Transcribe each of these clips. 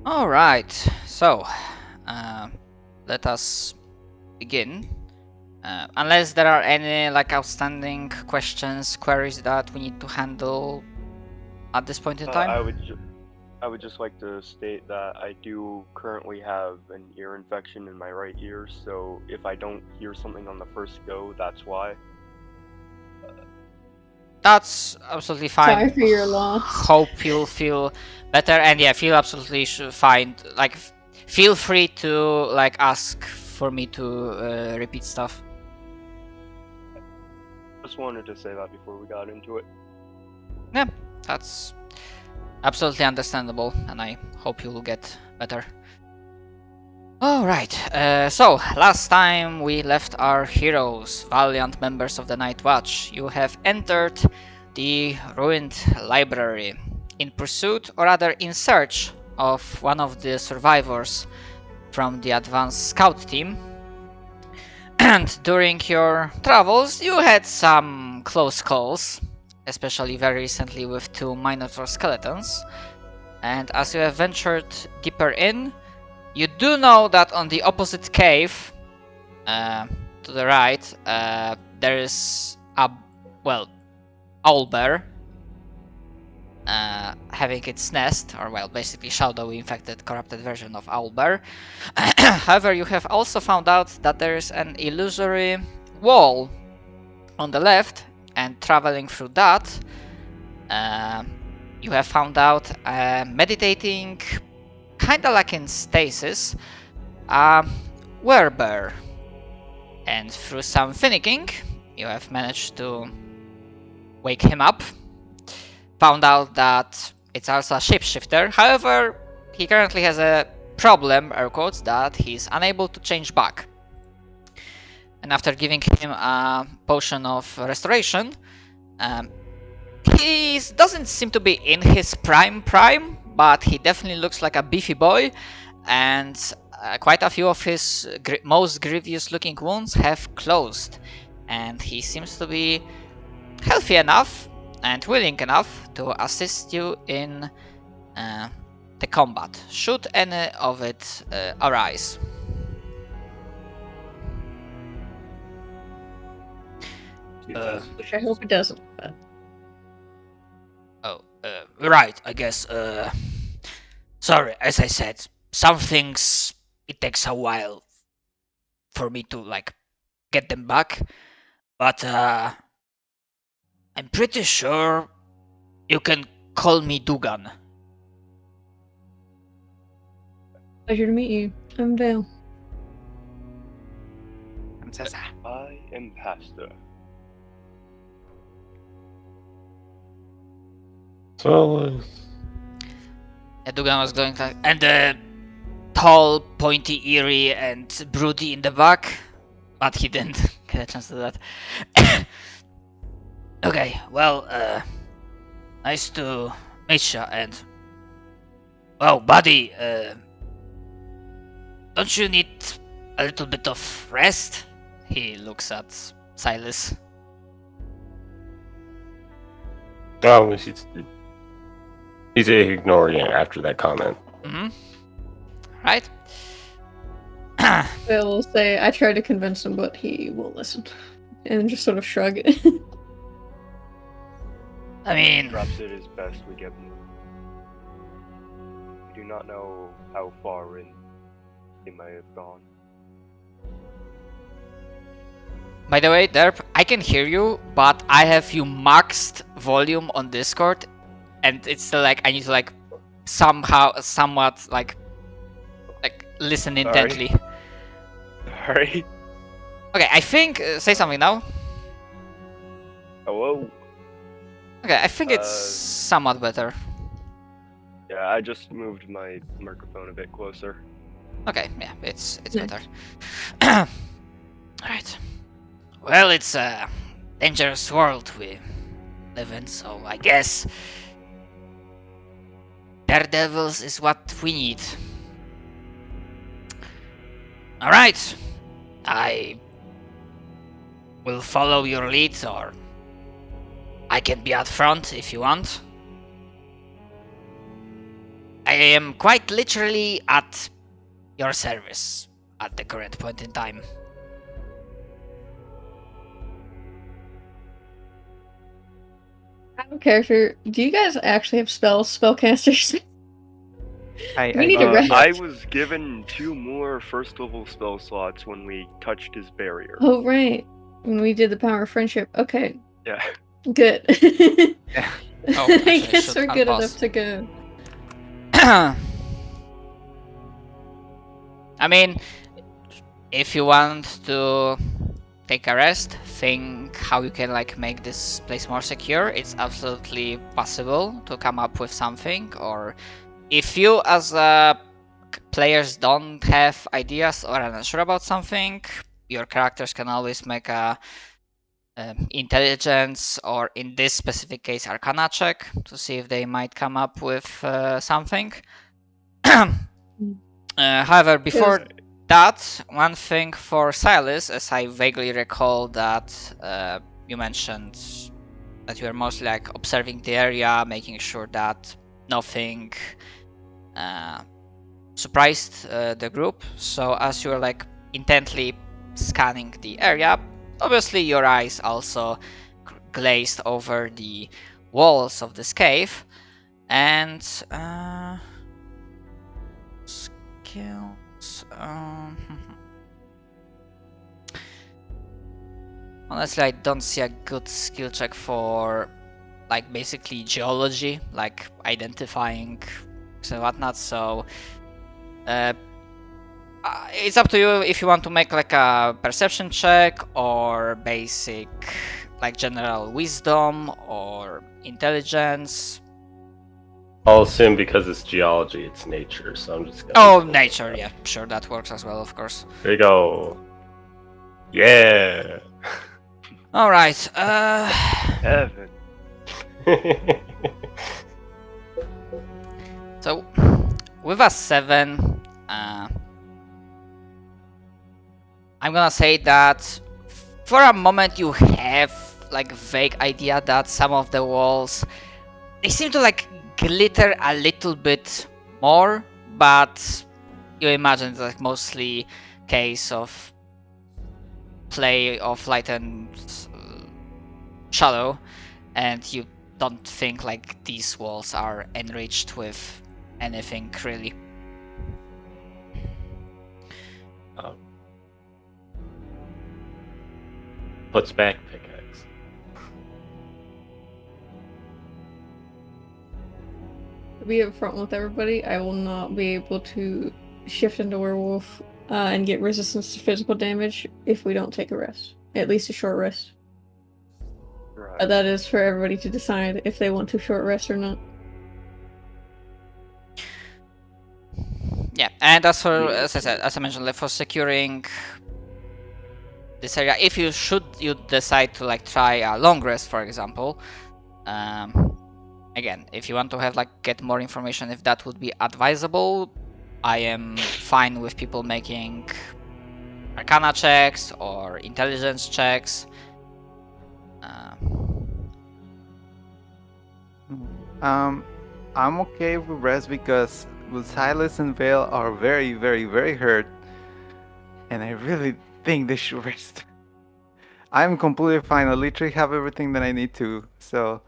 All right, so let us begin. Unless there are any like outstanding questions, queries that we need to handle at this point in time. I would just like to state that I do currently have an ear infection in my right ear, so if I don't hear something on the first go, that's why. That's absolutely fine. Sorry for your loss. Hope you'll feel better, and yeah, feel absolutely fine. Like, feel free to like ask for me to repeat stuff. Just wanted to say that before we got into it. Yeah, that's absolutely understandable, and I hope you'll get better. Alright, so last time we left our heroes, valiant members of the Night Watch. You have entered the ruined library in pursuit, or rather in search, of one of the survivors from the advanced scout team. And during your travels, you had some close calls, especially very recently with two Minotaur skeletons. And as you have ventured deeper in, you do know that on the opposite cave, to the right, there is a, well, owlbear having its nest, or well, basically shadowy infected corrupted version of owlbear. However, you have also found out that there is an illusory wall on the left, and traveling through that, you have found out meditating, kinda like in stasis, werebear. And through some finicking, you have managed to wake him up. Found out that it's also a shapeshifter. However, he currently has a problem, air quotes, that he's unable to change back. And after giving him a potion of restoration, he doesn't seem to be in his prime, but he definitely looks like a beefy boy, and quite a few of his most grievous looking wounds have closed, and he seems to be healthy enough and willing enough to assist you in the combat, should any of it arise. Which I hope it doesn't. But... Right, I guess. Sorry, as I said, some things it takes a while for me to like get them back, but I'm pretty sure you can call me Dugan. Pleasure to meet you. I'm Vale. I am Pastor. So, Dugan was going like, and the tall, pointy, eerie, and broody in the back, but he didn't get a chance to do that. Okay, well, nice to meet you, and well, buddy, don't you need a little bit of rest? He looks at Silas. oh, he's ignoring it after that comment. Mm-hmm. Right? Vale will say, I tried to convince him, but he won't listen. And just sort of shrug. I mean, Perhaps it is best we get moving. We do not know how far in they may have gone. by the way, Derp, I can hear you, but I have you maxed volume on Discord, and it's still like I need to like somewhat like listen intently. Sorry. Okay, I think say something now. Hello? Okay, I think it's somewhat better. Yeah, I just moved my microphone a bit closer. Okay, yeah, it's Nice. better. Alright. Well, it's a dangerous world we live in, so I guess daredevils is what we need. Alright. I will follow your lead, or I can be out front if you want. I am quite literally at your service at the current point in time. Out of character, do you guys actually have spellcasters? I We need to do rest. I not. was given 2 more first level spell slots when we touched his barrier. Oh, right. When we did the power of friendship. Okay, Yeah. good. Oh, I actually, I guess should we're good unpause. enough to go. I mean, if you want to take a rest, think how you can like make this place more secure. It's absolutely possible to come up with something. Or if you as players don't have ideas or are unsure about something, your characters can always make a intelligence, or in this specific case arcana check, to see if they might come up with something. However, before that, one thing for Silas, as I vaguely recall that you mentioned that you were mostly like observing the area, making sure that nothing surprised the group. So as you're like intently scanning the area, obviously your eyes also glazed over the walls of this cave, and skills. Honestly, I don't see a good skill check for like basically geology, like identifying and whatnot. So it's up to you if you want to make like a perception check or basic like general wisdom or intelligence. I'll assume because it's geology, it's nature, so I'm just gonna. Oh, nature, yeah, sure, that works as well, of course. There you go. Yeah. All right. Heaven. So with a 7, I'm gonna say that for a moment you have like a vague idea that some of the walls, they seem to like glitter a little bit more, but you imagine it's like mostly case of play of light and shadow, and you don't think like these walls are enriched with anything really. Puts back pickaxe. To be upfront with everybody, I will not be able to shift into werewolf and get resistance to physical damage if we don't take a rest. At least a short rest. Right. But that is for everybody to decide if they want to short rest or not. Yeah, and as for, as I said, as I mentioned, like for securing this area, if you decide to like try a long rest, for example, again, if you want to have like get more information, if that would be advisable, I am fine with people making arcana checks or intelligence checks. I'm okay with rest because Silas and Vale are very, very, very hurt, and I really think they should rest. I'm completely fine. I literally have everything that I need to. So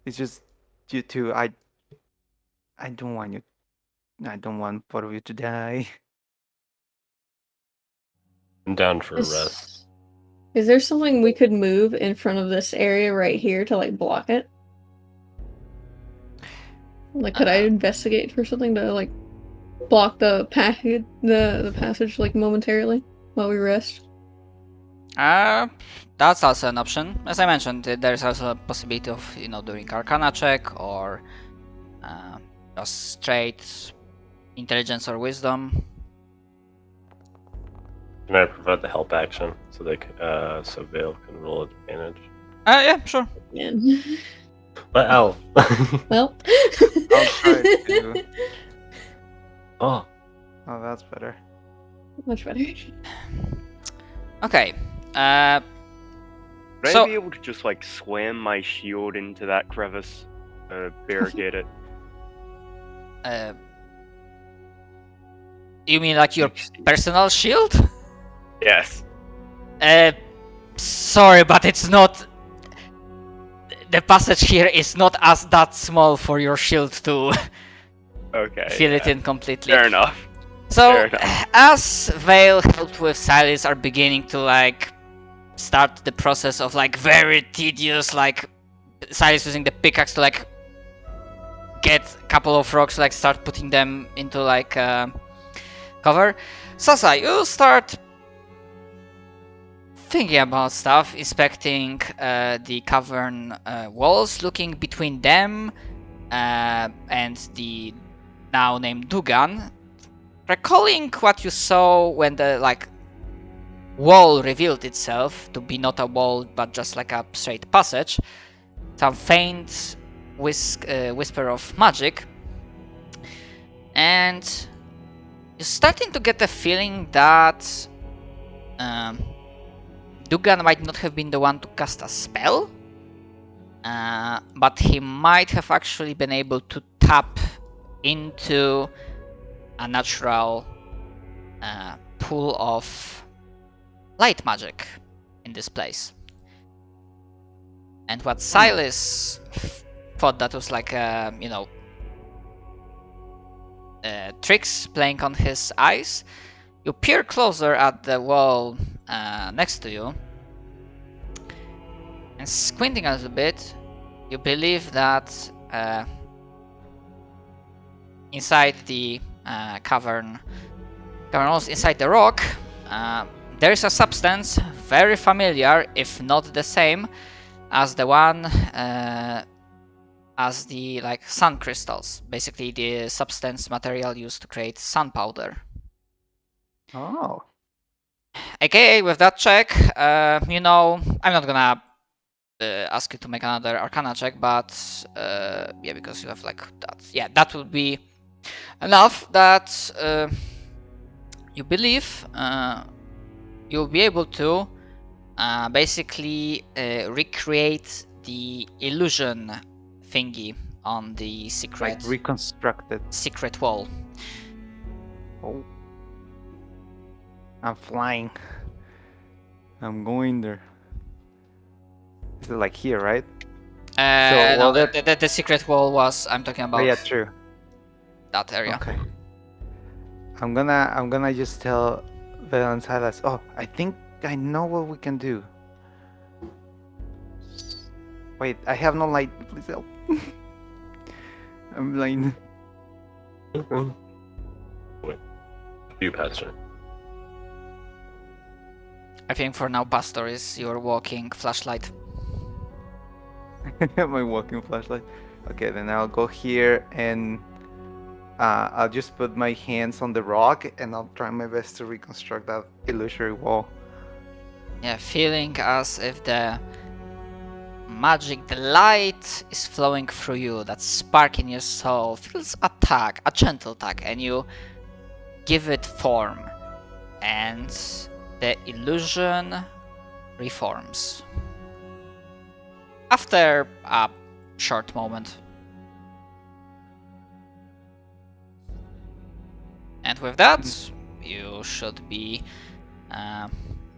it's just you two. I don't want you. I don't want both of you to die. I'm down for a Is- rest. Is there something we could move in front of this area right here to like block it? Like, could I investigate for something to like block the passage like momentarily while we rest? That's also an option. As I mentioned, there's also a possibility of doing arcana check or just straight intelligence or wisdom. Can I provide the help action so so Vale can roll advantage? Yeah, sure. Man. But Al. Well. I'll try to. Oh. Oh, that's better. Much better. Okay. Would So- I be able to just like slam my shield into that crevice, barricade it? You mean like your 60. personal shield? Yes. Sorry, but it's not. The passage here is not as that small for your shield to Okay. fill it yeah. in completely. Fair enough. So, Fair enough. as Vale helped with Silas are beginning to like start the process of like very tedious like Silas using the pickaxe to like get a couple of rocks, like start putting them into like cover. Sasa, you start thinking about stuff, inspecting the cavern walls, looking between them and the now named Dugan, recalling what you saw when the like wall revealed itself to be not a wall but just like a straight passage. Some faint whisper of magic, and you're starting to get the feeling that Dugan might not have been the one to cast a spell, but he might have actually been able to tap into a natural pool of light magic in this place. And what Silas thought that was like, tricks playing on his eyes, you peer closer at the wall next to you, and squinting a little bit, you believe that inside the cavern, almost inside the rock, there is a substance very familiar, if not the same, as the one as the like sun crystals, basically the substance material used to create sun powder. Oh. AKA with that check, I'm not gonna ask you to make another Arcana check, but yeah, because you have like that. Yeah, that would be enough that you believe you'll be able to basically recreate the illusion thingy on the Like reconstructed. secret wall. Oh. I'm flying. I'm going there. Is it like here, right? No, well, that- the secret wall was, I'm talking Oh, about yeah, true. that area. Okay. I'm gonna just tell Vel and Silas. Oh, I think I know what we can do. Wait, I have no light. Please help. I'm blind. Wait. You, Pastor. I think for now, Pastor is your walking flashlight. My walking flashlight. Okay, then I'll go here and I'll just put my hands on the rock and I'll try my best to reconstruct that illusory wall. Yeah, feeling as if the magic, the light is flowing through you, that spark in your soul feels a tug, a gentle tug, and you give it form, and the illusion reforms. After a short moment. And with that, you should be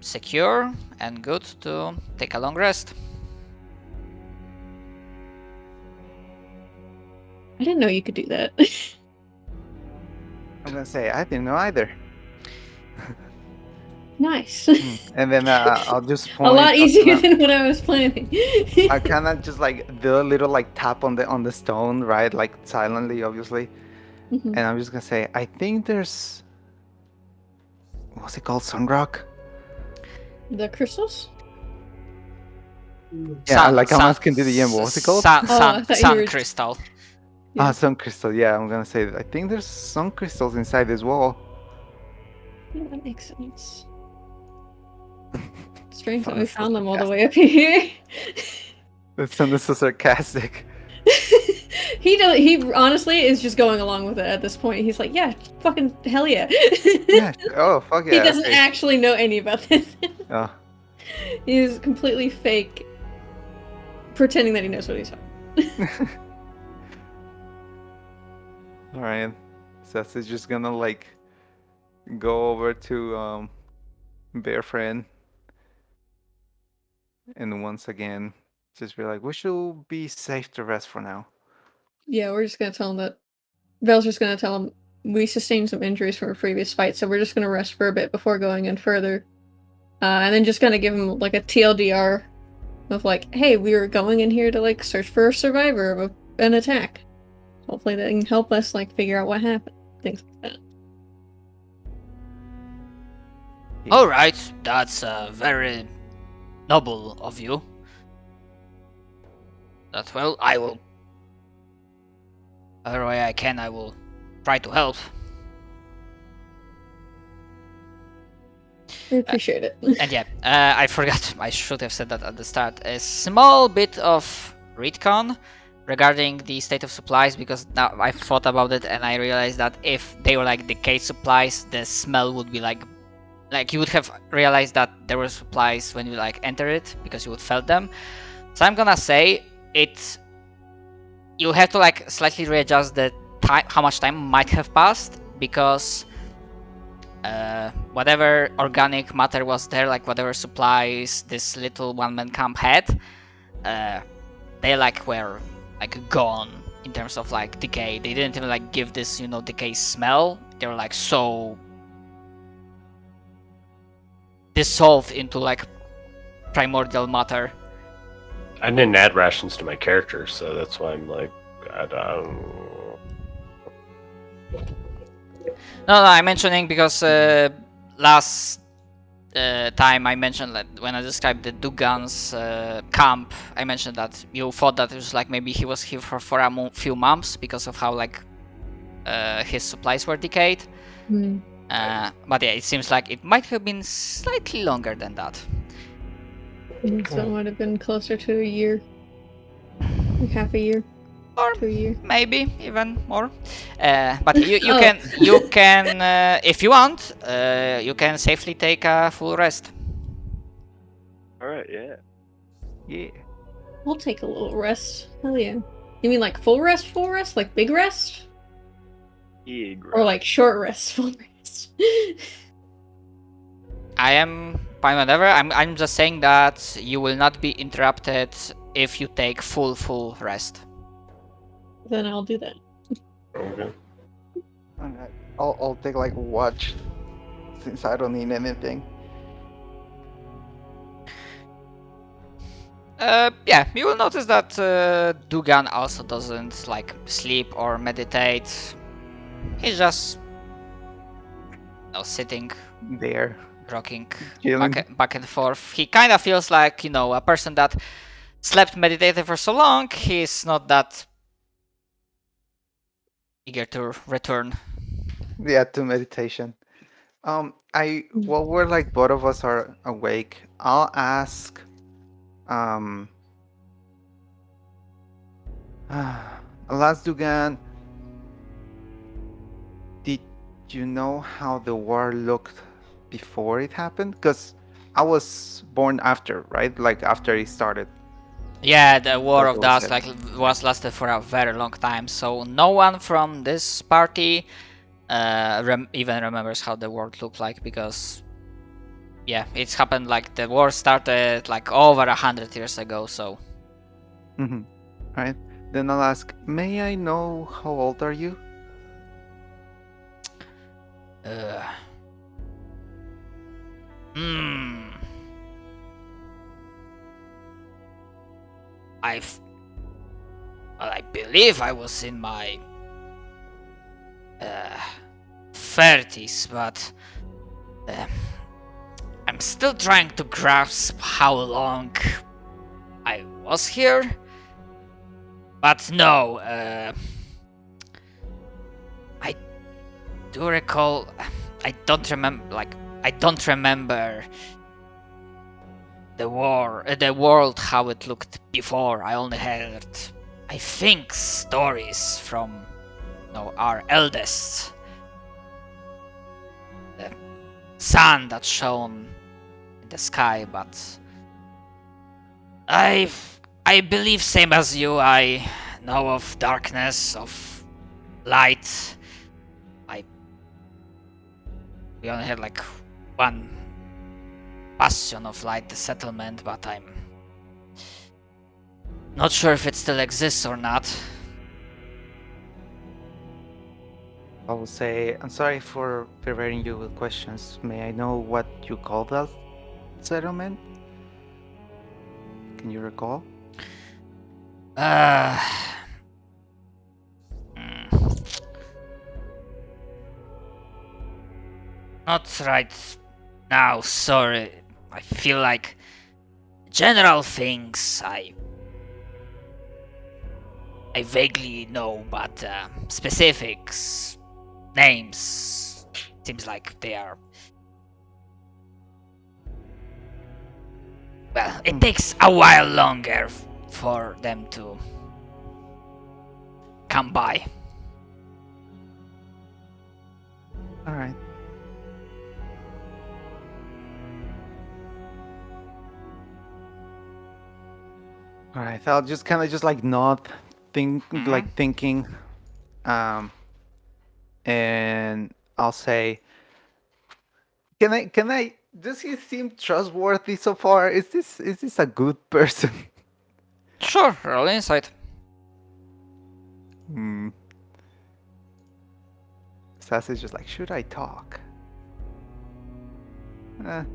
secure and good to take a long rest. I didn't know you could do that. I'm gonna say I didn't know either. Nice. And then I'll just point. A lot easier I'll than what I was planning. I kind of just like do a little like tap on the stone, right? Like silently, obviously. Mhm. And I'm just gonna say, I think there's, what's it called, sunrock? The crystals? Yeah, like I'm asking to the DM, what's it called? Sun, Oh, I sun, thought you sun were- crystal. Yeah. Sun crystal. Yeah, I'm gonna say, I think there's sun crystals inside this wall. Yeah, that makes sense. Strange that Sounded we so found them all the way up here. That sounded so sarcastic. He honestly is just going along with it at this point. He's like, yeah, fucking hell yeah. Yeah. Oh, fuck yeah. He doesn't okay. actually know any about this. Oh, He's completely fake, pretending that he knows what he's talking. Alright. So that's just gonna like go over to Bear Friend and once again just be like, we should be safe to rest for now. Yeah, we're just gonna tell him that. Vel's just gonna tell him we sustained some injuries from a previous fight, so we're just gonna rest for a bit before going in further. And then just gonna give him like a TLDR of like, hey, we were going in here to like search for a survivor of an attack. Hopefully that can help us like figure out what happened. Things like that. Alright, that's very noble of you. That well, I will. Whatever way I can, I will try to help. I appreciate it. And yeah, I forgot, I should have said that at the start. A small bit of retcon regarding the state of supplies, because now I thought about it and I realized that if they were like decayed supplies, the smell would be like you would have realized that there were supplies when you like enter it, because you would felt them. So I'm gonna say it. You have to like slightly readjust the time, how much time might have passed, because whatever organic matter was there, like whatever supplies this little one-man camp had, they like were like gone in terms of like decay. They didn't even like give this, you know, decay smell. They were like so dissolved into like primordial matter. I didn't add rations to my character, so that's why I'm like, I don't. No, I'm mentioning because last time I mentioned that when I described the Dugan's camp, I mentioned that you thought that it was like maybe he was here for a few months because of how like his supplies were decayed. Hmm. But yeah, it seems like it might have been slightly longer than that. So it might have been closer to a year. Like half a year. Or to a year. maybe even more. But you Oh. can if you want, you can safely take a full rest. Alright, yeah. Yeah. We'll take a little rest. Hell yeah. You mean like full rest, like big rest? Yeah, Or like short rest, full rest? I am fine whatever. I'm just saying that you will not be interrupted if you take full rest. Then I'll do that. Okay. Alright. I'll take like watch since I don't need anything. Yeah, you will notice that Dugan also doesn't like sleep or meditate. He's just sitting, There. rocking Chilling. back and forth. He kind of feels like, you know, a person that slept meditated for so long, he's not that eager to return. Yeah, to meditation. While we're like both of us are awake, I'll ask Alas Dugan, did you know how the war looked before it happened? Because I was born after, right? Like after it started. Yeah, the War of That's Dust what like was lasted for a very long time, so no one from this party even remembers how the world looked like, because yeah, it's happened like the war started like over 100 years ago. So Mm-hmm. Right. Then I'll ask, may I know how old are you? I believe I was in my 30s, but I'm still trying to grasp how long I was here. But no, I do recall. I don't remember the war, the world, how it looked before. I only heard, I think, stories from, you know, our eldest. The sun that shone in the sky, but I believe, same as you, I know of darkness, of light. We only had like one bastion of light, the settlement, but I'm not sure if it still exists or not. I will say, I'm sorry for providing you with questions. May I know what you call that settlement? Can you recall? Hmm. Not right now, sorry. I feel like general things I vaguely know, but specifics, names, seems like they are. Well, it takes a while longer for them to come by. All right. All right. I'll just kind of just like nod, like thinking, and I'll say, can I? Does he seem trustworthy so far? Is this a good person? Sure, roll insight. Hmm. Sass is just like, should I talk? 14.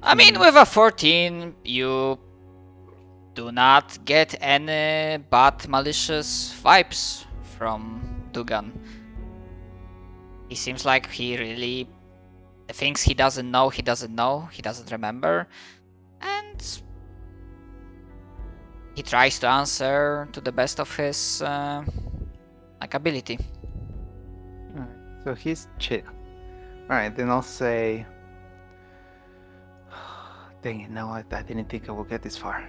I mean, with a 14, you do not get any bad malicious vibes from Dugan. He seems like he really... The things he doesn't know, he doesn't remember. And he tries to answer to the best of his ability. Alright, so he's chill. Alright, then I'll say... Dang it, no, I didn't think I would get this far.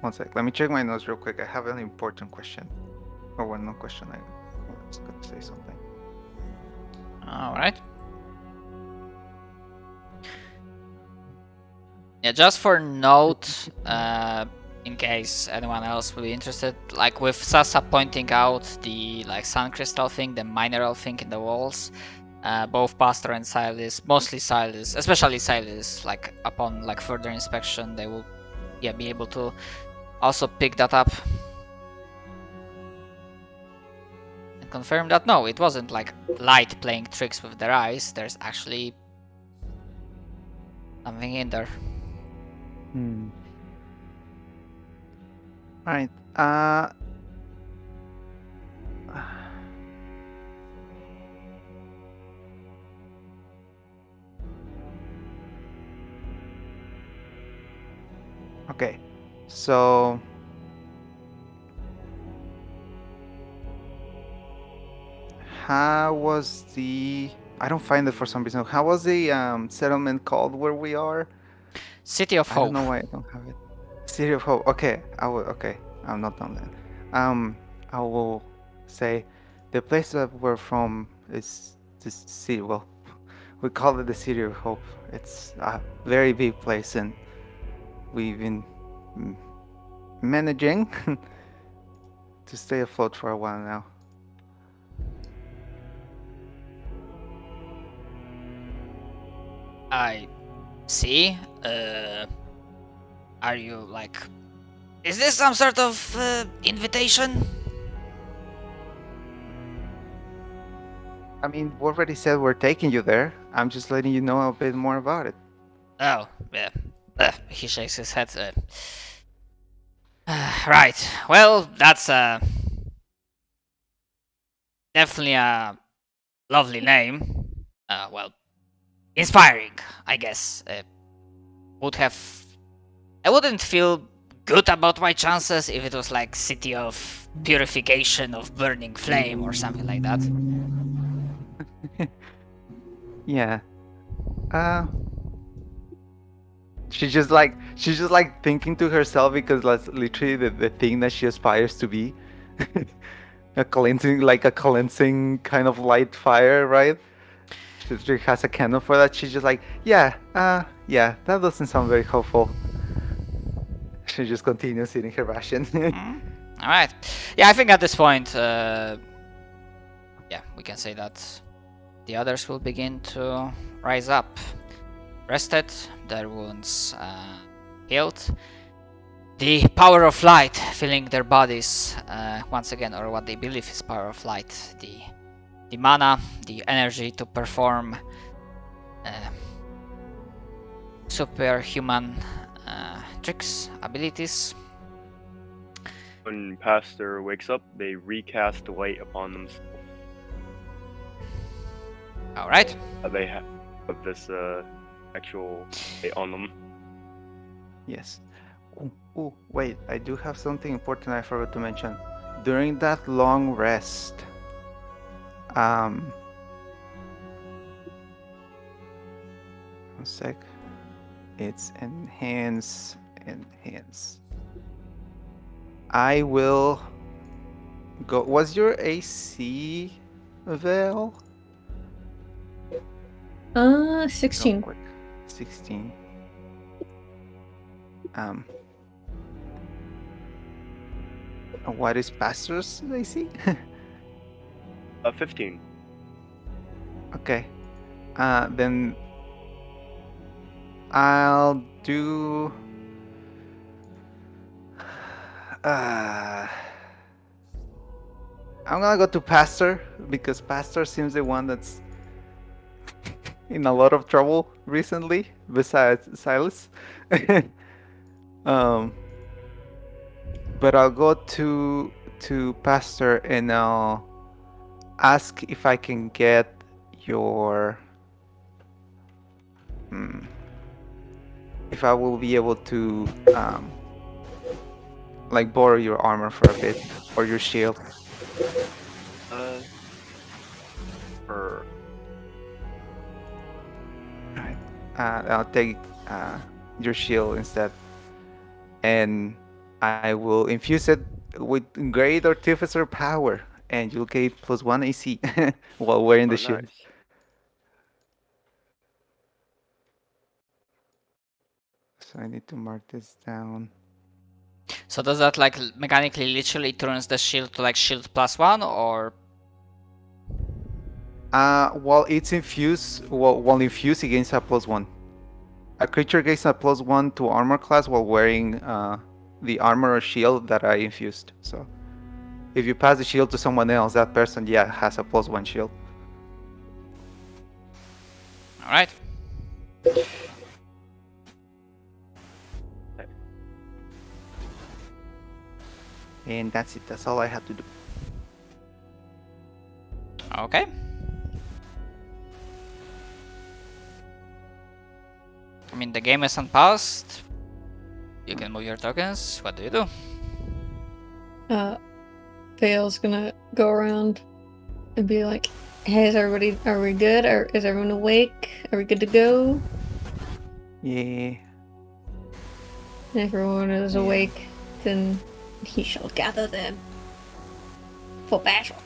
One sec, let me check my notes real quick. I have an important question. Oh, well, no question. I was going to say something. Alright. Yeah, just for note, in case anyone else will be interested, like with Sasa pointing out the sun crystal thing, the mineral thing in the walls, both Pastor and Silas, mostly Silas, especially Silas, upon further inspection, they will be able to also pick that up and confirm that no, it wasn't light playing tricks with their eyes. There's actually something in there. Alright, okay, so... How was the... I don't find it for some reason. How was the settlement called where we are? City of Hope. I don't know why I don't have it. City of Hope. Okay, I will. Okay, I'm not done then. I will say the place that we're from is this city. Well, we call it the City of Hope. It's a very big place, and we've been managing to stay afloat for a while now. I see. Are you is this some sort of invitation? I mean, we already said we're taking you there. I'm just letting you know a bit more about it. Oh, yeah. He shakes his head. Right. Well, that's definitely a lovely name. Well, inspiring, I guess. I wouldn't feel good about my chances if it was City of Purification of Burning Flame or something like that. Yeah. She's just thinking to herself because that's literally the thing that she aspires to be. a cleansing kind of light fire, right? She has a candle for that. She's just yeah, that doesn't sound very hopeful. She just continues eating her ration. All right. Yeah, I think at this point, yeah, we can say that the others will begin to rise up, rested, their wounds healed. The power of light filling their bodies once again, or what they believe is power of light. The mana, the energy to perform superhuman tricks, abilities. When Pastor wakes up, they recast light upon themselves. All right. They have this actual light on them. Yes. Oh, wait, I do have something important I forgot to mention. During that long rest, one sec. It's enhance. I will go. Was your AC, Val? 16. Real quick. 16. What is Pastor's AC? 15. Okay. Then I'll do. I'm gonna go to Pastor because Pastor seems the one that's in a lot of trouble recently, besides Silas. But I'll go to Pastor and I'll ask if I can get your if I will be able to like borrow your armor for a bit or your shield. Or Alright. I'll take your shield instead, and I will infuse it with Great Artificer power, and you'll get +1 AC while wearing the shield. nice. So I need to mark this down. So does that like mechanically literally turns the shield to like shield +1 or? While it's infused, while infused, it gains a +1. A creature gains a +1 to armor class while wearing the armor or shield that I infused. So if you pass the shield to someone else, that person, yeah, has a +1 shield. All right. And that's it. That's all I have to do. Okay. I mean, the game isn't paused. You can move your tokens. What do you do? Vale's gonna go around and be like, "Hey, is everybody? Are we good? Is everyone awake? Are we good to go?" Yeah. And if everyone is Yeah. awake, then he shall gather them for battle,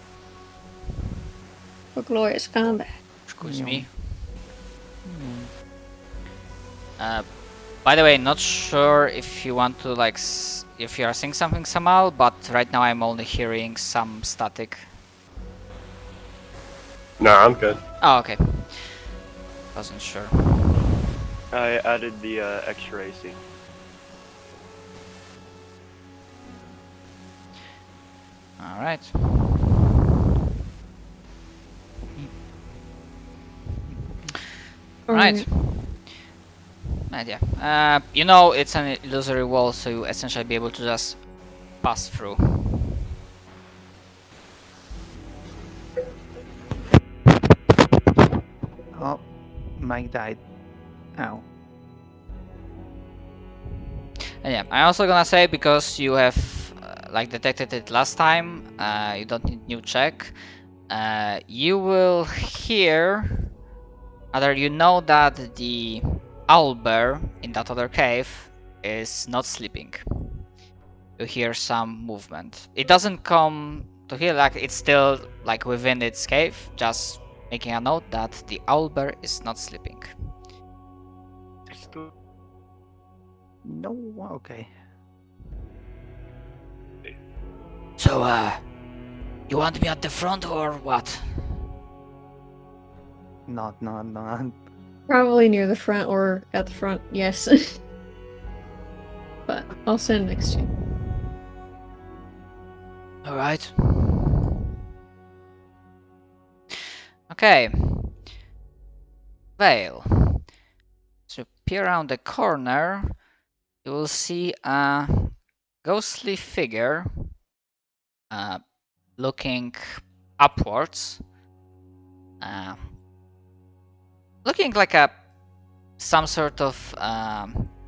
for glorious combat. Excuse Yeah. me. By the way, not sure if you want to like if you are seeing something somehow, but right now I'm only hearing some static. No, I'm good. Oh, okay. Wasn't sure. I added the extra AC. All right. Right. And yeah. You know it's an illusory wall, so you essentially be able to just pass through. Oh, Mike died. Ow. And yeah, I'm also gonna say because you have like detected it last time, you don't need new check. You will hear, either you know that the owlbear in that other cave is not sleeping. You hear some movement. It doesn't come to here, like it's still like within its cave, just making a note that the owlbear is not sleeping. No, okay. So, you want me at the front or what? Not. Probably near the front or at the front, yes. But I'll stand next to you. Alright. Okay. Vale. So peer around the corner, you will see a ghostly figure looking upwards. Looking like some sort of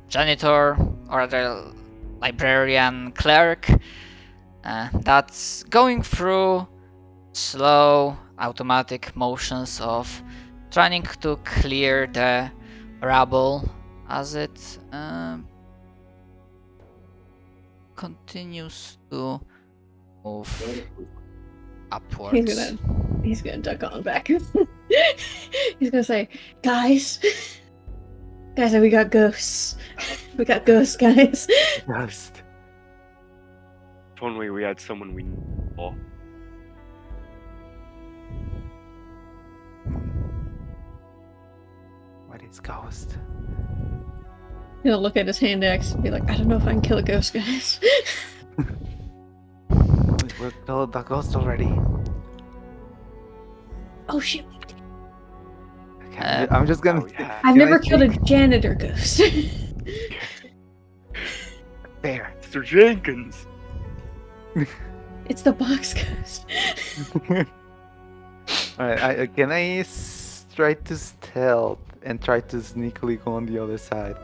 janitor or other librarian clerk that's going through slow automatic motions of trying to clear the rubble as it continues to move upwards. He's gonna duck on back. He's gonna say, guys, we got ghosts. We got ghosts, guys. Ghost. If only we had someone we knew. What is ghost? He'll look at his hand axe and be like, I don't know if I can kill a ghost, guys. We killed the ghost already. Oh shit. Okay, I'm just gonna. Oh, yeah. I've Can never I killed a take- janitor ghost. There. Mr. Jenkins! It's the box ghost. Alright, can I try to stealth and try to sneakily go on the other side?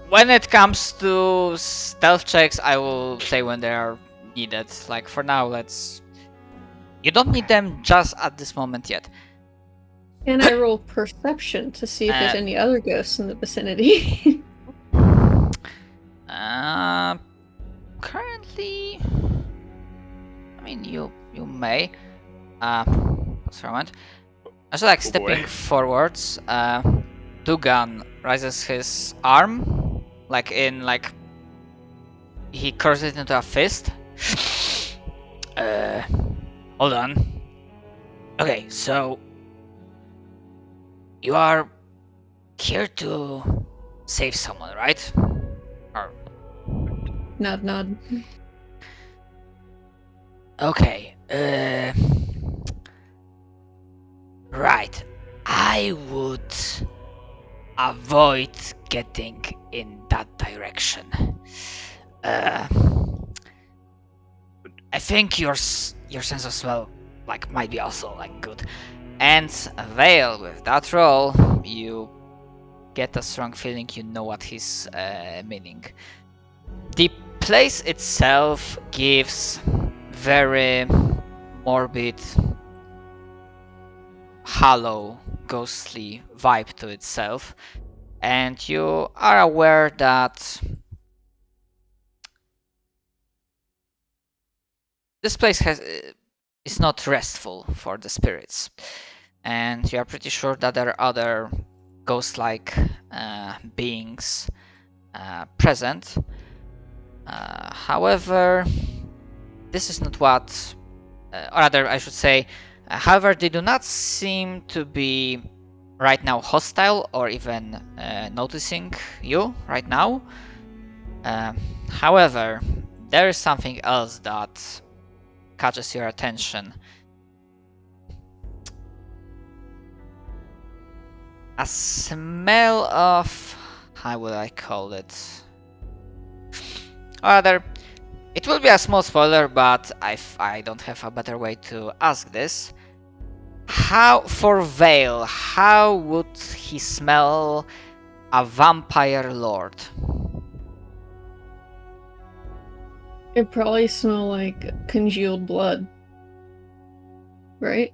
When it comes to stealth checks, I will say when they are needed. Like for now, let's. You don't need them just at this moment yet. Can I roll perception to see if there's any other ghosts in the vicinity? Currently, I mean, you may. What's wrong? Also, like Oh, stepping boy. forwards. Dugan raises his arm, he curls it into a fist. Hold on. Okay, so you are here to save someone, right? Or Nod. okay. Right. I would avoid getting in that direction. I think your sense of smell might be also good. And Vale, with that roll, you get a strong feeling you know what he's meaning. The place itself gives very morbid, hollow, ghostly vibe to itself, and you are aware that this place is not restful for the spirits, and you are pretty sure that there are other ghost-like beings present. However, this is not what, or rather, I should say, however, they do not seem to be right now hostile or even noticing you right now. However, there is something else that catches your attention. A smell of, how would I call it? Or rather, it will be a small spoiler, but I don't have a better way to ask this. For Vale, how would he smell a vampire lord? It probably smell like congealed blood. Right?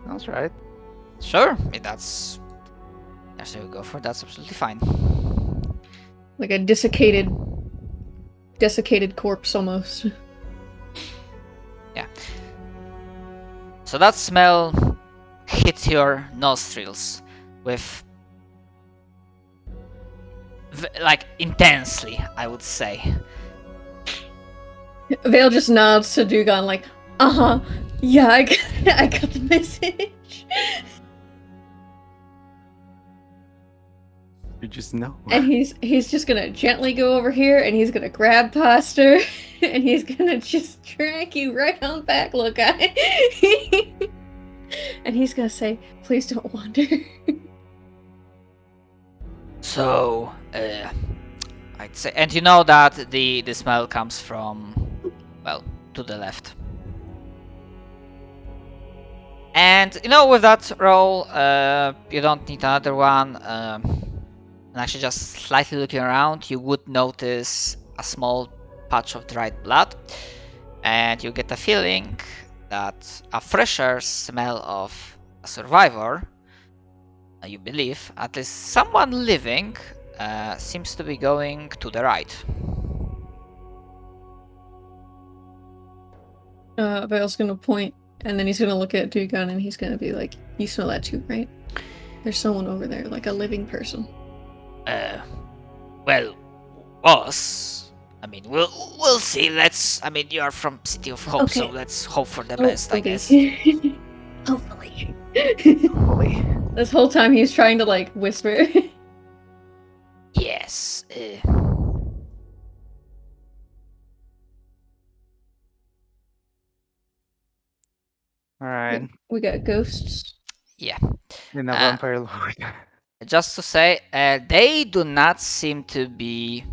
That's right. Sure, if that's what you go for, that's absolutely fine. Like a desiccated corpse almost. Yeah. So that smell hits your nostrils with like intensely, I would say. Vale just nods to Dugon like, yeah, I got the message. You just know. And he's just gonna gently go over here and he's gonna grab Pastor and he's gonna just drag you right on back, little guy. And he's gonna say, please don't wander. So, I'd say, and you know that the smell comes from, well, to the left. And you know, with that roll, you don't need another one. And actually, just slightly looking around, you would notice a small patch of dried blood, and you get a feeling that a fresher smell of a survivor, you believe, at least someone living, seems to be going to the right. Vale's gonna point and then he's gonna look at Dugon and he's gonna be like, you smell that too, right? There's someone over there, like a living person. Well, boss. I mean, we'll see. I mean, you are from City of Hope, so Okay. let's hope for the best, I guess. Hopefully. Hopefully. This whole time he's trying to like whisper. Yes. Alright. We got ghosts. Yeah. In a Uh, vampire lord. Just to say, they do not seem to be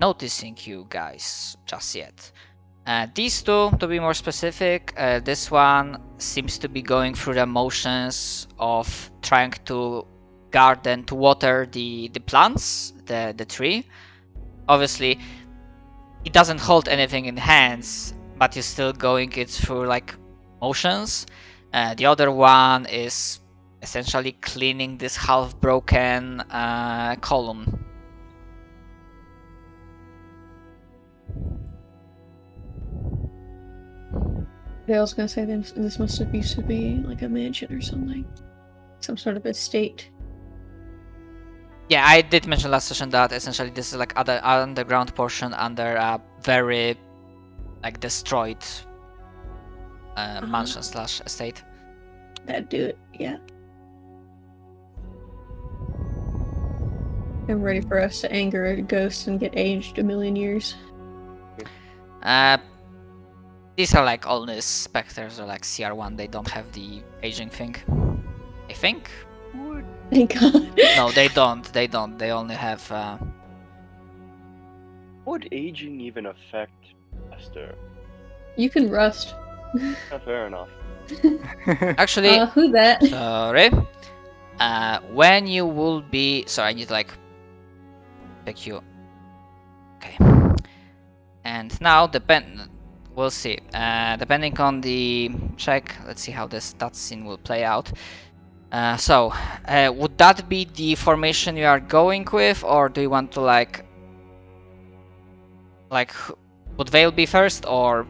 noticing you guys just yet. These two, to be more specific, this one seems to be going through the motions of trying to garden, to water the plants, the tree. Obviously, it doesn't hold anything in hands, but you're still going it through like motions. The other one is essentially cleaning this half-broken column. Vale's gonna say this must have used to be like a mansion or something. Some sort of estate. Yeah, I did mention last session that essentially this is like other underground portion under a very like destroyed mansion slash estate. That'd do it, yeah. I'm ready for us to anger a ghost and get aged a million years. These are like only specters or like CR1. They don't have the aging thing. I think. Thank God. No, they don't. They don't. They only have. Would aging even affect Esther? You can rust. Fair enough. Actually, Who that? sorry. When you will be. Sorry, I need to like pick you. Okay. And now we'll see. Depending on the check, let's see how this scene will play out. So, would that be the formation you are going with, or do you want to like, would Vale be first or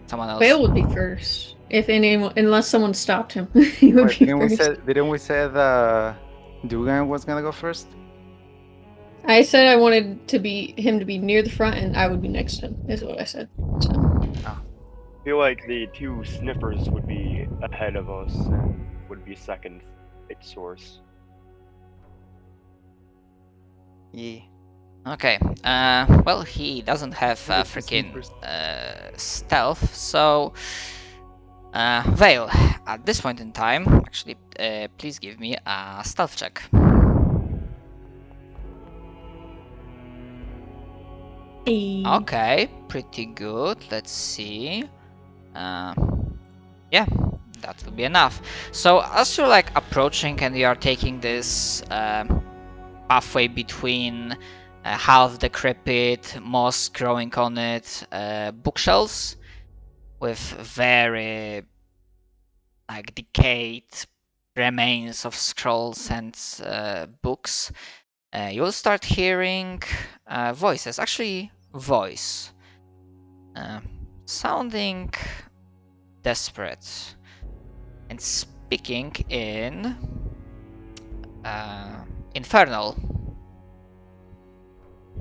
someone else? Vale would be first. If anyone, unless someone stopped him, he would Wait, be didn't first. we say Dugan was gonna go first? I said I wanted him to be near the front, and I would be next to him. Is what I said. So. I feel like the two sniffers would be ahead of us and would be second light source. Yeah. Okay. Well, he doesn't have freaking stealth, so Vale. At this point in time, actually, please give me a stealth check. Okay, pretty good. Let's see. Yeah, that will be enough. So as you're like approaching and you are taking this pathway between half decrepit moss growing on it bookshelves with very like decayed remains of scrolls and books, you'll start hearing voices. Actually, voice sounding desperate and speaking in Infernal.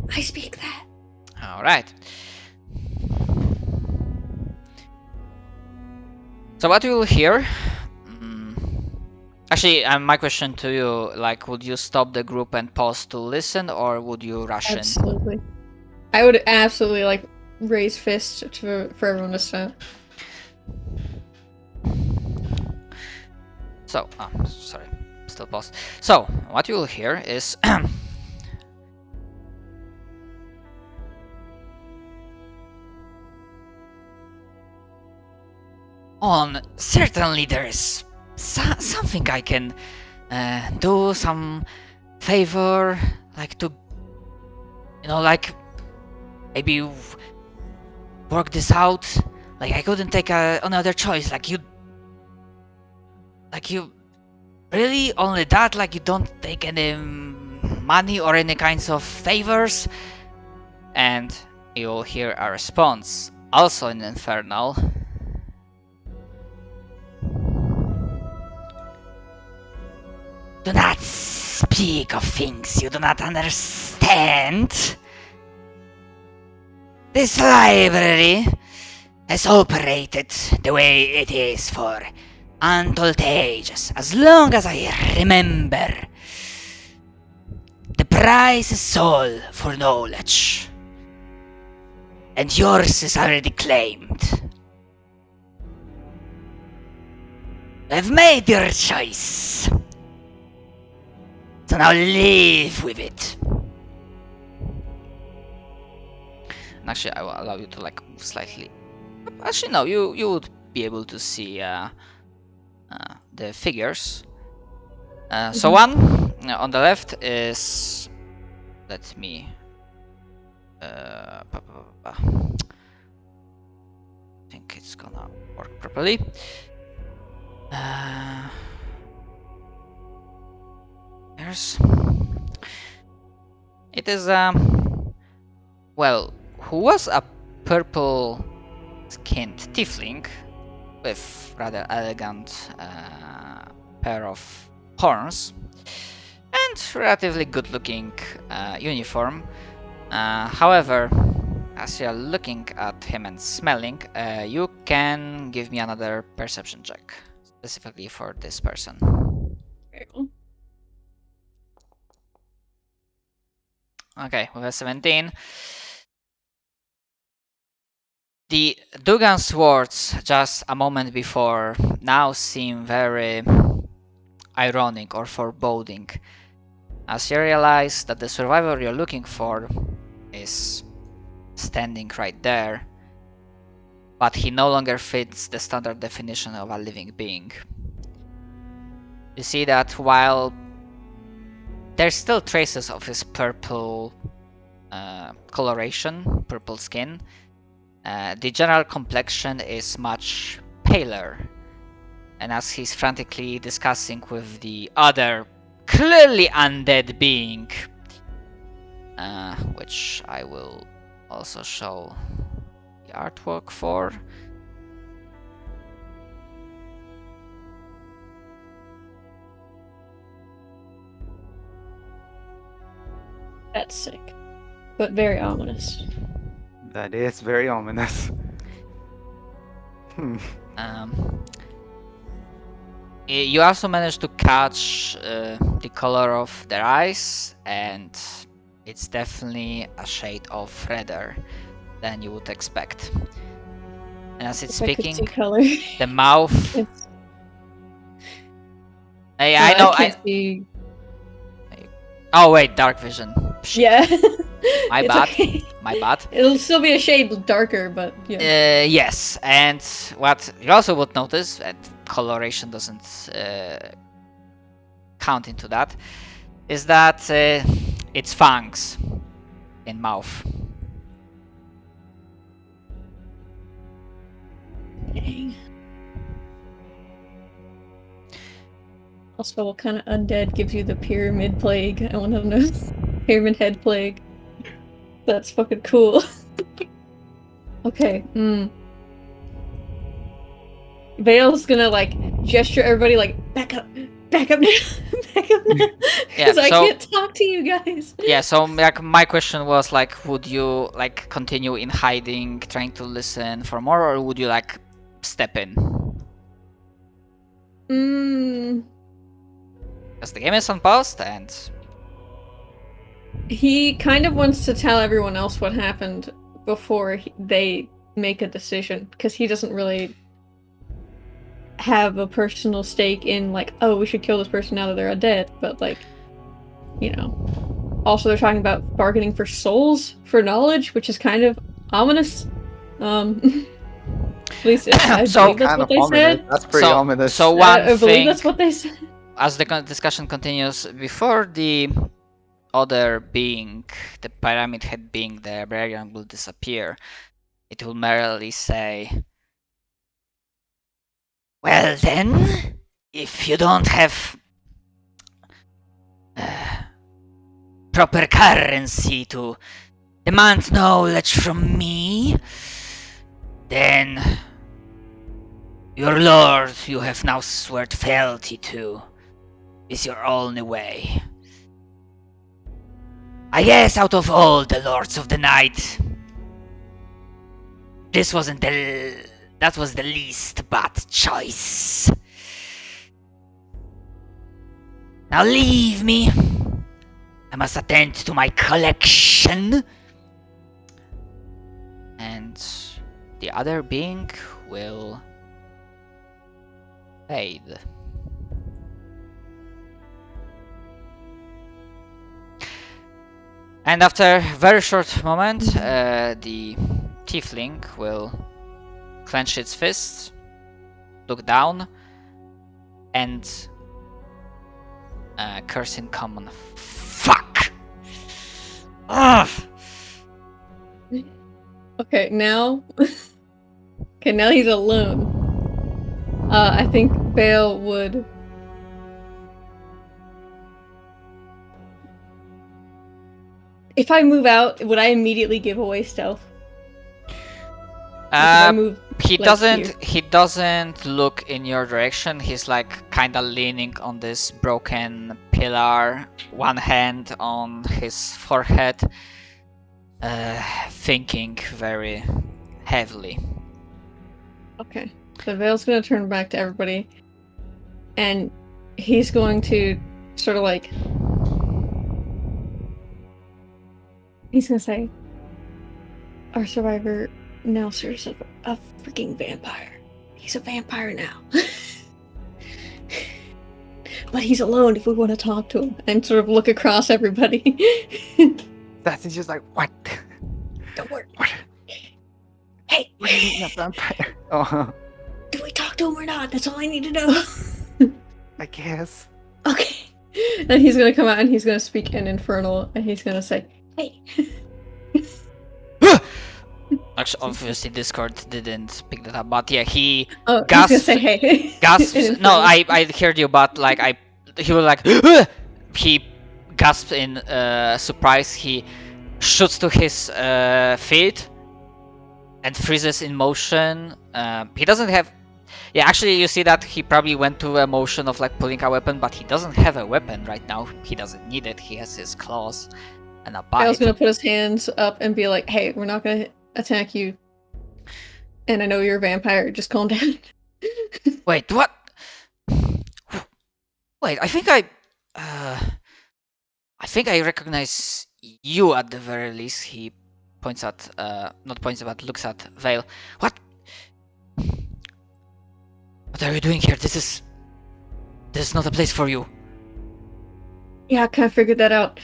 I speak that. Alright. So what you will hear... Actually, my question to you, like, would you stop the group and pause to listen, or would you rush in? Absolutely. I would absolutely like raise fists for everyone to stop. So, sorry, still pause. So, what you will hear is... certainly there is something I can do, some favor, like to, like maybe work this out. Like I couldn't take another choice. Like you really only that? Like you don't take any money or any kinds of favors? And you'll hear a response, also in Infernal. Do not speak of things you do not understand. This library has operated the way it is for untold ages, as long as I remember. The price is sold for knowledge, and yours is already claimed. I've made your choice. So now live with it. And actually, I will allow you to like move slightly. Actually, no, you would be able to see the figures. So one on the left is. Let me. I think it's gonna work properly. It is well, who was a purple-skinned tiefling with rather elegant pair of horns and relatively good-looking uniform. However, as you are looking at him and smelling, you can give me another perception check, specifically for this person. Very cool. Okay, with a 17. The Dugan's words just a moment before now seem very ironic or foreboding, as you realize that the survivor you're looking for is standing right there, but he no longer fits the standard definition of a living being. You see that while there's still traces of his purple coloration, purple skin, the general complexion is much paler. And as he's frantically discussing with the other clearly undead being, which I will also show the artwork for. That's sick, but very ominous. That is very ominous. You also managed to catch the color of their eyes, and it's definitely a shade of redder than you would expect. And as it's If I could speaking, see color. the mouth. It's, Hey, I know. I can't see. Oh wait, dark vision. Shit. Yeah. My It's bad. okay. My bad. It'll still be a shade darker, but yeah. Yes, and what you also would notice, and coloration doesn't count into that, is that it's fangs in mouth. Dang. Also, what kind of undead gives you the pyramid plague? I want to know. Pyramid head plague. That's fucking cool. Okay. Vale's gonna like gesture everybody like back up now, back up now because I so- can't talk to you guys. Yeah, so like my question was like, would you like continue in hiding, trying to listen for more, or would you like step in? Because the game is on pause, and He kind of wants to tell everyone else what happened before they make a decision, because he doesn't really have a personal stake in like, oh, we should kill this person now that they're dead, but like, you know. Also, they're talking about bargaining for souls for knowledge, which is kind of ominous. At least I So- believe that's Kind what of they ominous. said. That's pretty ominous. So I one believe thing, that's what they said. as the discussion continues, before the other being, the pyramid head being, the Barbarian will disappear, it will merely say, well then, if you don't have proper currency to demand knowledge from me, then your lord you have now sworn fealty to is your only way. I guess out of all the lords of the night, that was the least bad choice. Now leave me. I must attend to my collection. And the other being will fade. And after a very short moment, the tiefling will clench its fists, look down, and curse in common. Fuck! Ugh! Okay, now. Okay, now he's alone. I think Vale would. If I move out, would I immediately give away stealth? If I move, He like, doesn't. here. He doesn't look in your direction. He's like kind of leaning on this broken pillar, one hand on his forehead, thinking very heavily. Okay. So Vale's gonna turn back to everybody, and he's going to sort of like. He's gonna say, our survivor now serves a freaking vampire. He's a vampire now. But he's alone if we want to talk to him. And sort of look across everybody. That's just like, what? Don't worry. What? Hey, What do you mean a vampire? Oh, do we talk to him or not? That's all I need to know. I guess. Okay. And he's gonna come out and he's gonna speak in Infernal and he's gonna say, hey. Actually, obviously, Discord didn't pick that up, but yeah, he Oh, Gus- he's gonna say hey. gasps. In No, Infernal. I heard you, but like he was like he gasps in surprise. He shoots to his feet and freezes in motion. He doesn't have. Yeah, actually, you see that he probably went to a motion of like pulling a weapon, but he doesn't have a weapon right now. He doesn't need it. He has his claws and a Kyle's bite. gonna put his hands up and be like, hey, we're not gonna attack you. And I know you're a vampire, just calm down. Wait, what? Wait, I think I recognize you at the very least. He points at, not points, but looks at Vale. What? What are you doing here? This is not a place for you. Yeah, I kind of figured that out.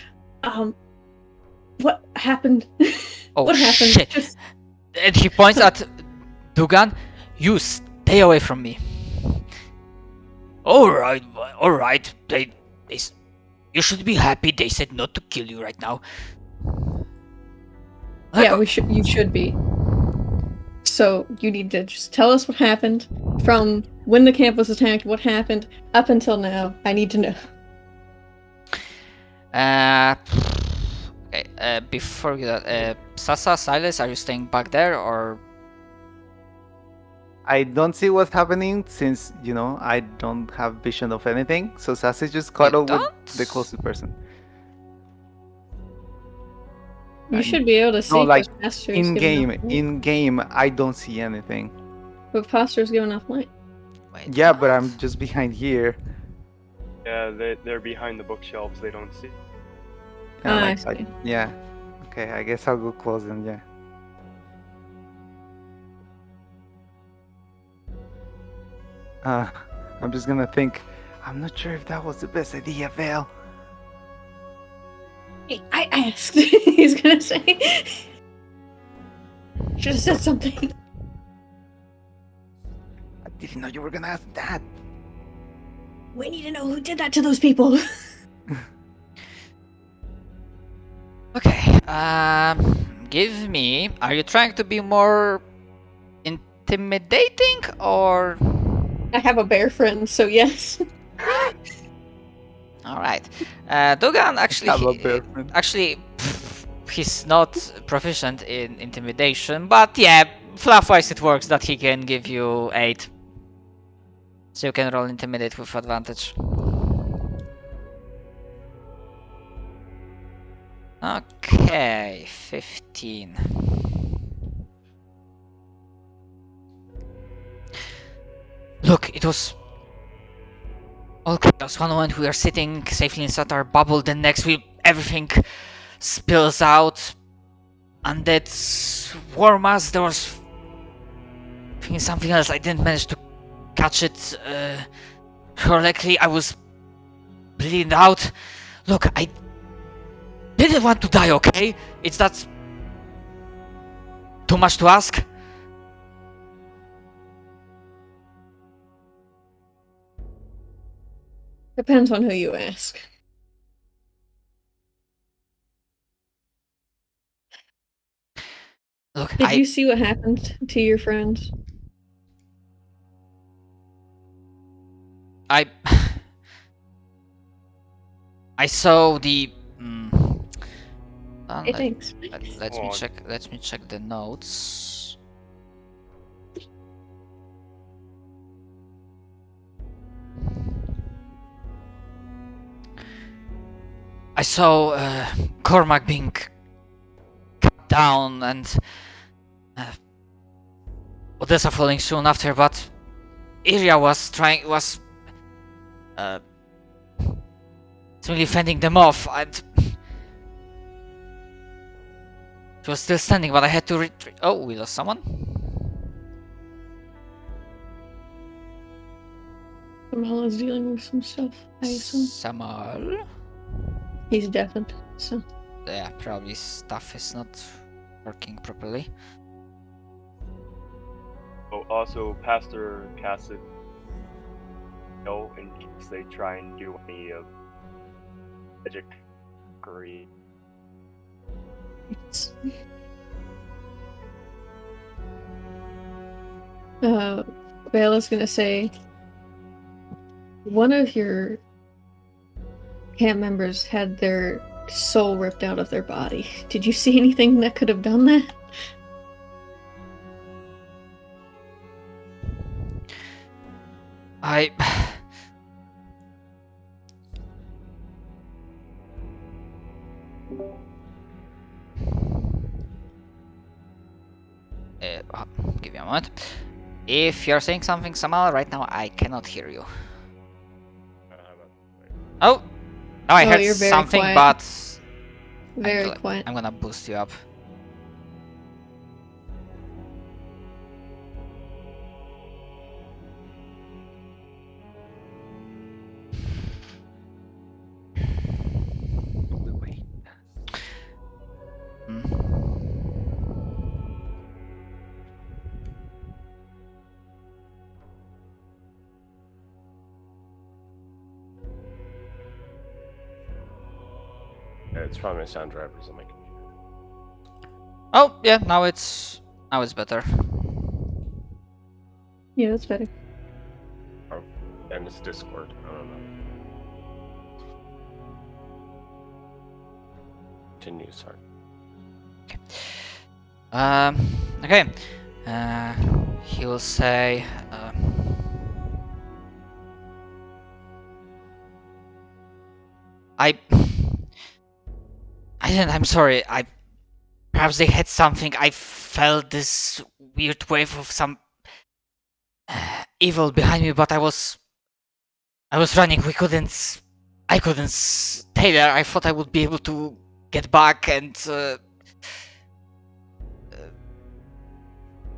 What happened? Oh What happened? shit! Just- And he points at Dugan. You stay away from me. All right. You should be happy. They said not to kill you right now. Yeah, you should be. So you need to just tell us what happened from when the camp was attacked, what happened up until now. I need to know. Okay, before we do that, Sasa, Silas, are you staying back there or? I don't see what's happening since I don't have vision of anything. So Sassy just cuddled with the don't? closest person. You should be able to see No, like because Pastor's in giving game, off light. in game, I don't see anything. But Pastor's giving off light. Wait, Yeah, what? but I'm just behind here. Yeah, they're behind the bookshelves. They don't see. Yeah, I like, see. yeah. Okay, I guess I'll go close then. Yeah. I'm just gonna think. I'm not sure if that was the best idea, Vale. Hey, I asked. He's gonna say. Should have said something. I didn't know you were gonna ask that. We need to know who did that to those people. Okay, give me. Are you trying to be more intimidating or? I have a bear friend, so yes. All right. Dugan actually, Have a bear friend. he's not proficient in intimidation, but yeah, fluff-wise it works that he can give you 8. So you can roll intimidate with advantage. Okay, 15. Look, it was all chaos. One moment we are sitting safely inside our bubble, then next everything spills out. Undead swarm us. There was something else. I didn't manage to catch it correctly. I was bleeding out. Look, I didn't want to die, okay? It's that too much to ask? Depends on who you ask. Look, Did you see what happened to your friends? I saw the. Hey, thanks. Let me Oh. check. Let me check the notes. I saw Cormac being cut down and Odessa falling soon after, but Iria was simply fending them off, and she was still standing, but I had to retreat. Oh, we lost someone? Kamal is dealing with some stuff, I assume. Samal? He's deafened, so. Yeah, probably stuff is not working properly. Oh, also, Pastor Cassidy, in case they try and do any magic greed. Vale is gonna say, one of your camp members had their soul ripped out of their body. Did you see anything that could have done that? I... give me a moment. If you're saying something, Samal, right now I cannot hear you. Oh! Now I heard you're very something, quiet. but... Very quiet. I'm gonna boost you up. Wait. Yeah, it's probably my sound drivers on my computer. Oh, yeah, now it's better. Yeah, that's better. Oh, and it's Discord. I don't know. Continue, sorry. Okay. He'll say, I didn't. I'm sorry. Perhaps they had something. I felt this weird wave of some evil behind me, but I was running. I couldn't stay there. I thought I would be able to get back and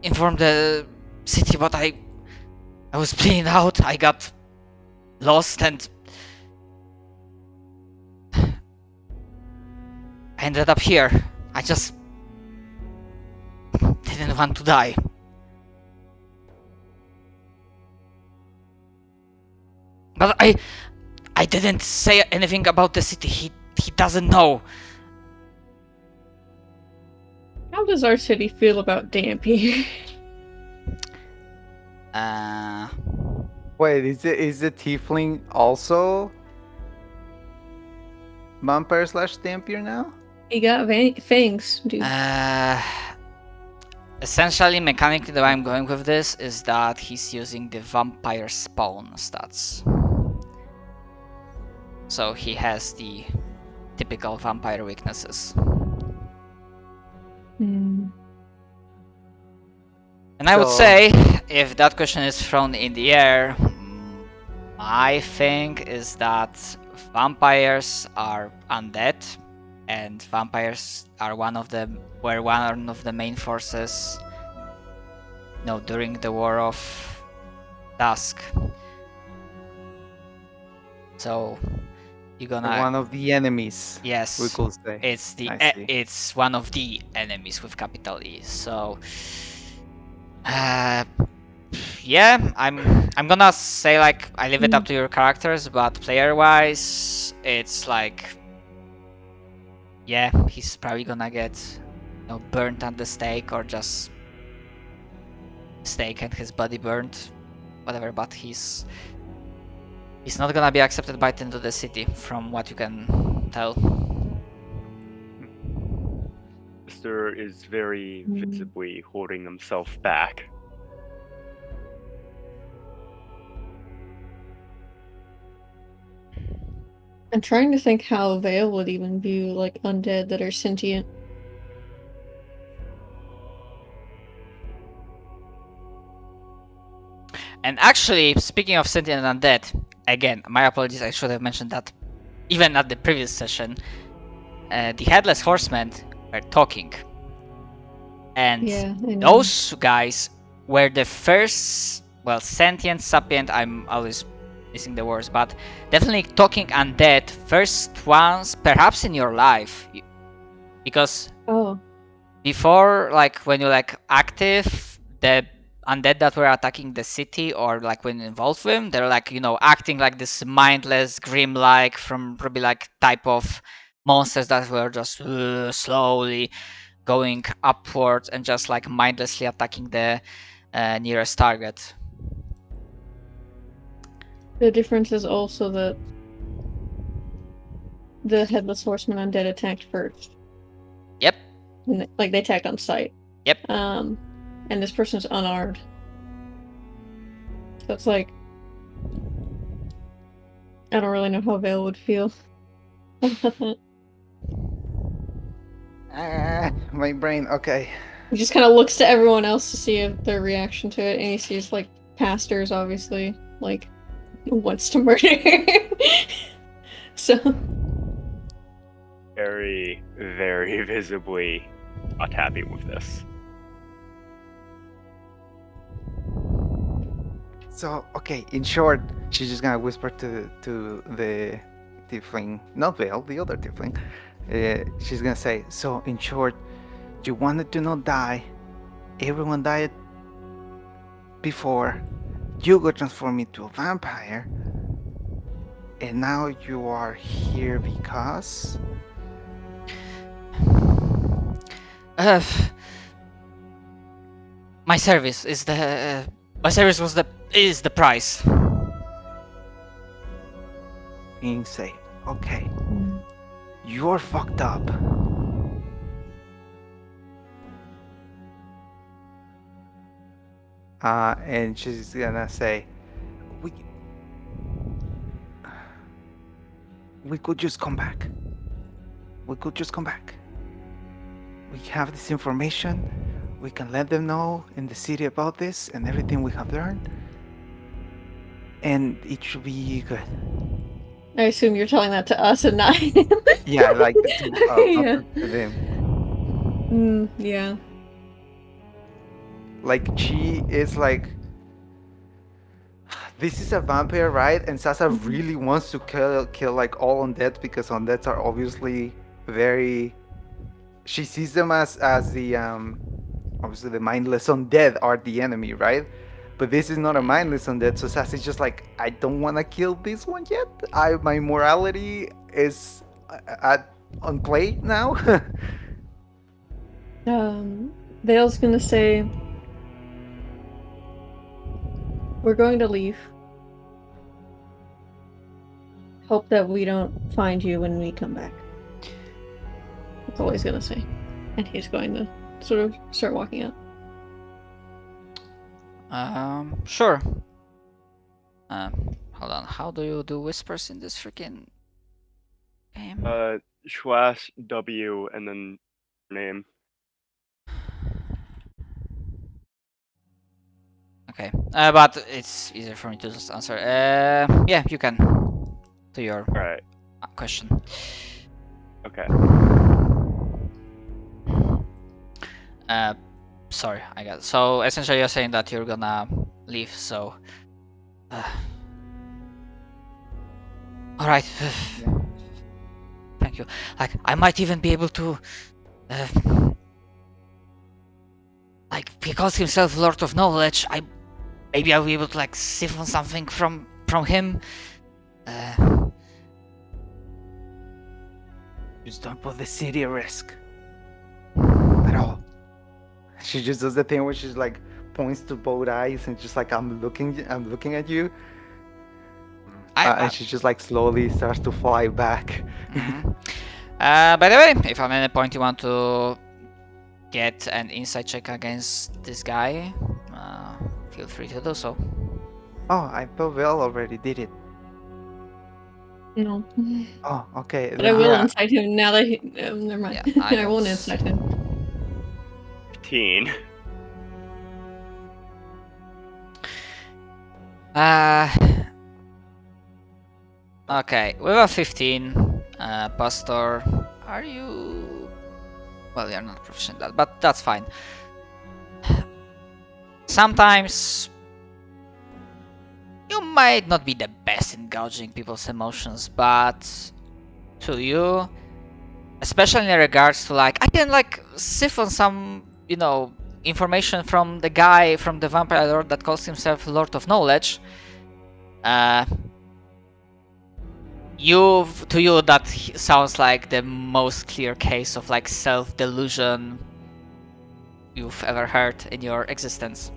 inform the city, but I was bleeding out. I got lost and I ended up here. I just didn't want to die. But I didn't say anything about the city. He doesn't know. How does our city feel about Dampy? Wait, is the tiefling also vampire slash dampier now? He got fangs, dude. Essentially, mechanically, the way I'm going with this is that he's using the vampire spawn stats. So he has the typical vampire weaknesses. And I would say, if that question is thrown in the air, my thing is that vampires are undead, and vampires are one of the main forces, during the War of Dusk. So you're gonna one of the enemies. Yes, we could say it's one of the enemies with capital E. So yeah, I'm gonna say like I leave it up to your characters, but player wise, it's like yeah, he's probably gonna get burnt at the stake or just stake and his body burnt, whatever. But he's not gonna be accepted back into the city, from what you can tell. Mr. is very visibly holding himself back. I'm trying to think how Vale would even view like undead that are sentient. And actually, speaking of sentient and undead, again, my apologies, I should have mentioned that even at the previous session. The Headless Horsemen were talking. And those guys were the first, sentient, sapient, I'm always missing the words, but definitely talking undead, first ones, perhaps in your life. Because before, when you're active, the undead that were attacking the city, or when involved with them, they're acting like this mindless, grim from probably type of monsters that were just slowly going upwards and just mindlessly attacking the nearest target. The difference is also that the Headless Horseman undead attacked first. Yep. And, they attacked on sight. Yep. And this person's unarmed. So it's I don't really know how Vale would feel about that. My brain, okay. He just kind of looks to everyone else to see their reaction to it, and he sees, pastors, obviously, wants to murder. So... Very, very visibly not happy with this. So, okay, in short, she's just gonna whisper to the tiefling, not Vale, the other tiefling. She's gonna say, so in short, you wanted to not die. Everyone died before. You got transformed into a vampire. And now you are here because... my service is is the price. Being safe. Okay. You're fucked up. and she's gonna say, "We we could just come back. We could just come back. We have this information. We can let them know in the city about this and everything we have learned, and it should be good." I assume you're telling that to us and not him. Yeah, like Yeah. to them. Yeah. Like she is like, this is a vampire, right? And Sasa really wants to kill like all undeads because undeads are obviously very. She sees them as the obviously the mindless undead are the enemy, right? But this is not a mindless undead, so Sassy's just like, I don't want to kill this one yet. My morality is on play now. Vale's gonna say, we're going to leave. Hope that we don't find you when we come back. That's all he's gonna say. And he's going to sort of start walking out. Sure. Hold on. How do you do whispers in this freaking game? / W and then name. Okay. But it's easier for me to just answer. Yeah, you can. To your Alright. question. Okay. Sorry, I got. So essentially, you're saying that you're gonna leave. So. All right. Thank you. Like, I might even be able to. Like, he calls himself Lord of Knowledge. Maybe I'll be able to like siphon something from him. Just don't put the city at risk at all. She just does the thing where she's like points to both eyes and just like, I'm looking at you. And she just like slowly starts to fly back. By the way, if at any point you want to get an insight check against this guy, feel free to do so. Oh, I thought Vel already did it. No. Oh, okay. But I will incite him now that he. Never mind. Yeah, I won't incite him. 15. Okay, with a 15, Pastor, are you... Well, you're not proficient at that, but that's fine. Sometimes you might not be the best in gauging people's emotions, but to you, especially in regards to like, I can like siphon some, information from the guy, from the vampire lord that calls himself Lord of Knowledge. To you that sounds like the most clear case of like self-delusion you've ever heard in your existence.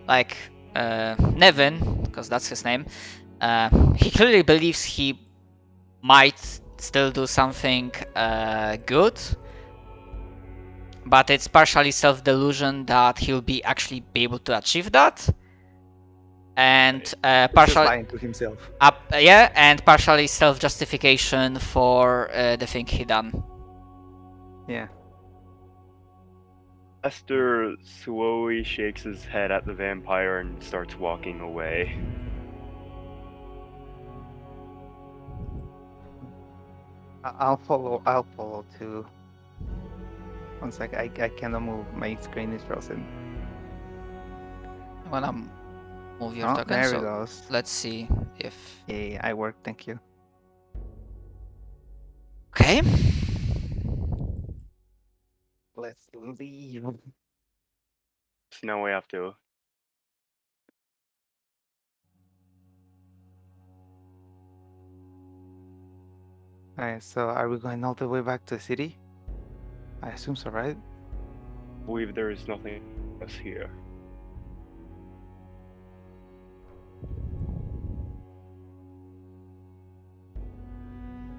Like Nevin, because that's his name, he clearly believes he might still do something good, but it's partially self-delusion that he'll actually be able to achieve that. And partially lying to himself. And partially self-justification for the thing he done. Yeah. Esther slowly shakes his head at the vampire and starts walking away. I'll follow too. One sec, I cannot move. My screen is frozen. I'm gonna move your token. There so it goes. let's see if. Yeah, I worked. Thank you. Okay. Let's leave. So now we have to. Alright, so are we going all the way back to the city? I assume so, right? I believe there is nothing else here.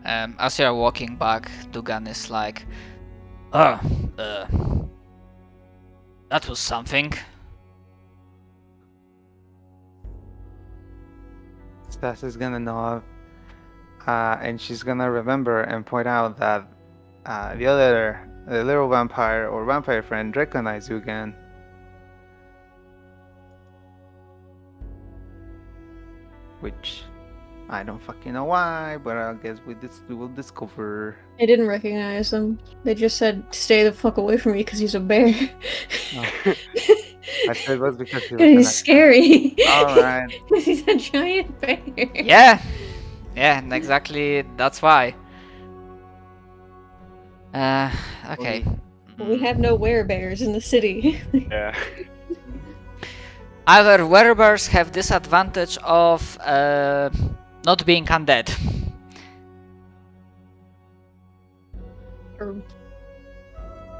As you're walking back, Dugan is like, That was something. Stas is gonna nod, and she's gonna remember and point out that the little vampire or vampire friend recognized you again. Which I don't fucking know why, but I guess we will discover. They didn't recognize him. They just said, "Stay the fuck away from me," because he's a bear. Oh. I said it was because he was He's scary. Alright. Because he's a giant bear. Yeah, and exactly that's why. Okay. We have no werebears in the city. Yeah. Either werebears have disadvantage of not being undead.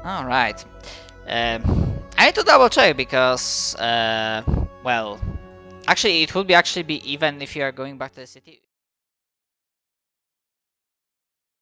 All right. I need to double check because, well, actually, it would be even if you are going back to the city.